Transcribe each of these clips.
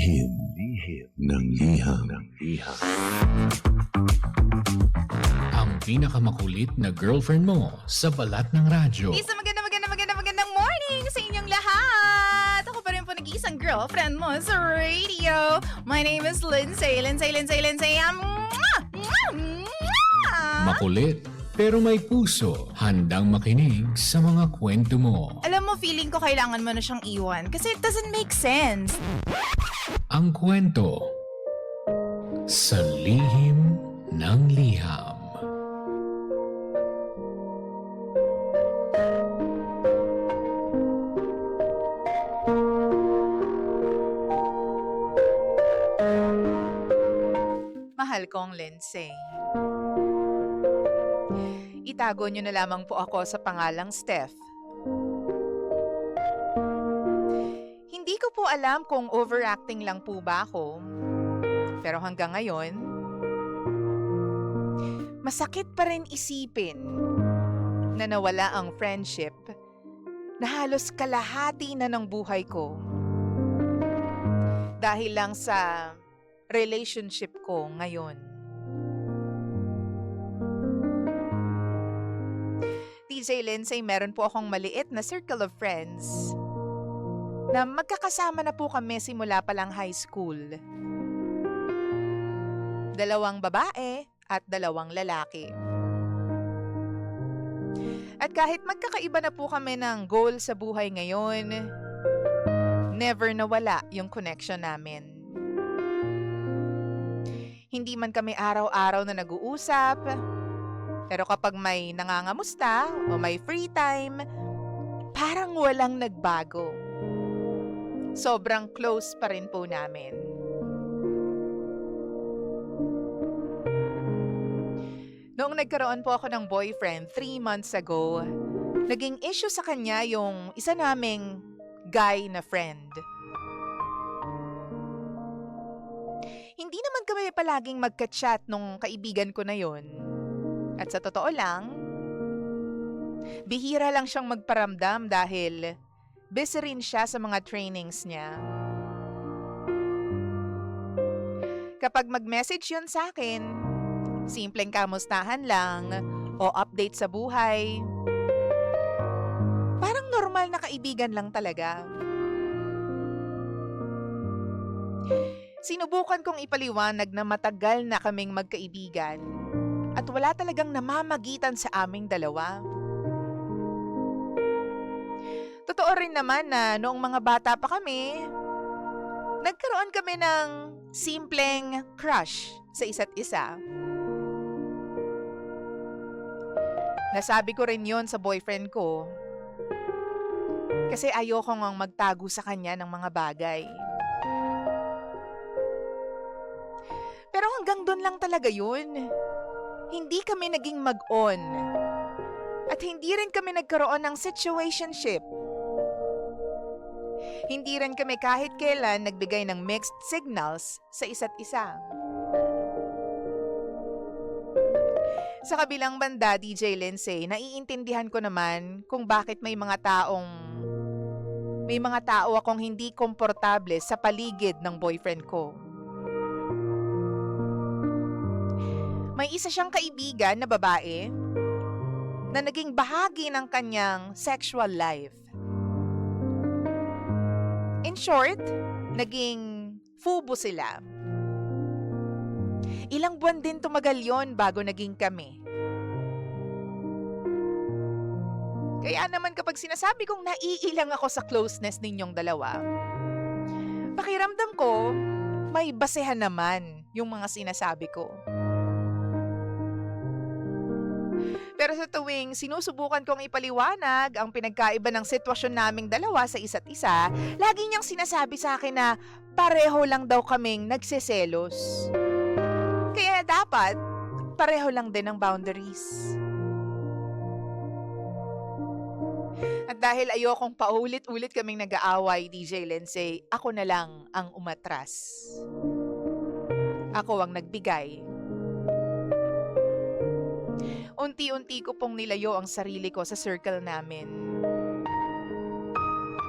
Lihim ng liham. Ang pinakamakulit na girlfriend mo sa balat ng radyo. Isang magandang morning sa inyong lahat! Ako pa rin po nag-iisang girlfriend mo sa radio. My name is Lindsay. Makulit pero may puso, handang makinig sa mga kwento mo. Alam mo, feeling ko kailangan mo na siyang iwan kasi it doesn't make sense. Ang kwento sa lihim ng liham. Mahal kong Lindsay. Itago niyo na lamang po ako sa pangalang Steph. Hindi ko po alam kung overacting lang po ba ako. Pero hanggang ngayon, masakit pa rin isipin na nawala ang friendship na halos kalahati na ng buhay ko. Dahil lang sa relationship ko ngayon. DJ Lindsay, meron po akong maliit na circle of friends na magkakasama na po kami simula pa lang high school. 2 babae at 2 lalaki. At kahit magkakaiba na po kami ng goal sa buhay ngayon, never nawala yung connection namin. Hindi man kami araw-araw na nag-uusap, pero kapag may nangangamusta o may free time, parang walang nagbago. Sobrang close pa rin po namin. Noong nagkaroon po ako ng boyfriend 3 months ago, naging issue sa kanya yung isa naming guy na friend. Hindi naman kami palaging magka-chat nung kaibigan ko na yon. At sa totoo lang, bihira lang siyang magparamdam dahil busy rin siya sa mga trainings niya. Kapag mag-message yun sa akin, simpleng kamustahan lang o update sa buhay, parang normal na kaibigan lang talaga. Sinubukan kong ipaliwanag na matagal na kaming magkaibigan at wala talagang namamagitan sa aming dalawa. Totoo rin naman na noong mga bata pa kami, nagkaroon kami ng simpleng crush sa isa't isa. Nasabi ko rin yon sa boyfriend ko kasi ayoko ngang magtago sa kanya ng mga bagay. Pero hanggang doon lang talaga yun. Hindi kami naging mag-on. At hindi rin kami nagkaroon ng situationship. Hindi rin kami kahit kailan nagbigay ng mixed signals sa isa't isa. Sa kabilang banda, DJ Lindsay, naiintindihan ko naman kung bakit may mga tao akong hindi komportable sa paligid ng boyfriend ko. May isa siyang kaibigan na babae na naging bahagi ng kanyang sexual life. In short, naging fubo sila. Ilang buwan din tumagal yon bago naging kami. Kaya naman kapag sinasabi kong naiilang ako sa closeness ninyong dalawa, pakiramdam ko may basehan naman yung mga sinasabi ko. Pero sa tuwing sinusubukan kong ipaliwanag ang pinagkaiba ng sitwasyon naming dalawa sa isa't isa, lagi niyang sinasabi sa akin na pareho lang daw kaming nagseselos. Kaya dapat, pareho lang din ang boundaries. At dahil ayokong paulit-ulit kaming nag-aaway, DJ Lindsay, ako na lang ang umatras. Ako ang nagbigay. Unti-unti ko pong nilayo ang sarili ko sa circle namin.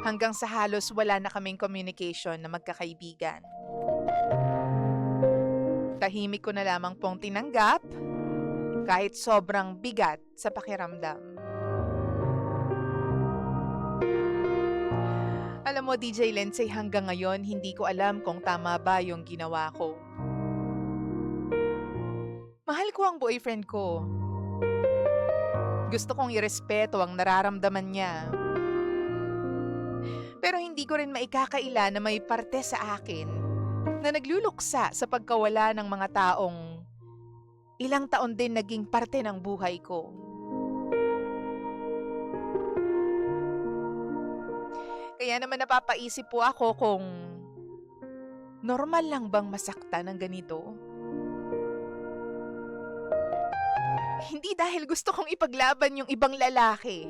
hanggang sa halos wala na kaming communication na magkakaibigan. Tahimik ko na lamang pong tinanggap kahit sobrang bigat sa pakiramdam. Alam mo, DJ Lindsay, hanggang ngayon hindi ko alam kung tama ba yung ginawa ko. Mahal ko ang boyfriend ko. Gusto kong irespeto ang nararamdaman niya. Pero hindi ko rin maikakaila na may parte sa akin na nagluluksa sa pagkawala ng mga taong ilang taon din naging parte ng buhay ko. Kaya naman napapaisip po ako kung normal lang bang masaktan ng ganito? Hindi dahil gusto kong ipaglaban yung ibang lalaki,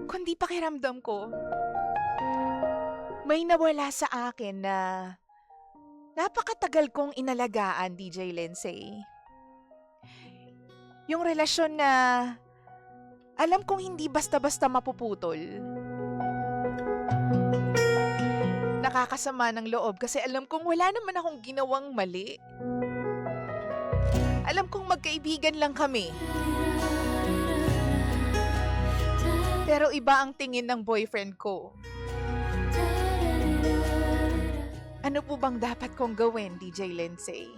kundi pakiramdam ko may nawala sa akin na napakatagal kong inalagaan, DJ Lindsay. Yung relasyon na alam kong hindi basta-basta mapuputol. Nakakasama ng loob kasi alam kong wala naman akong ginawang mali. Alam kong magkaibigan lang kami. Pero iba ang tingin ng boyfriend ko. Ano po bang dapat kong gawin, DJ Lindsay?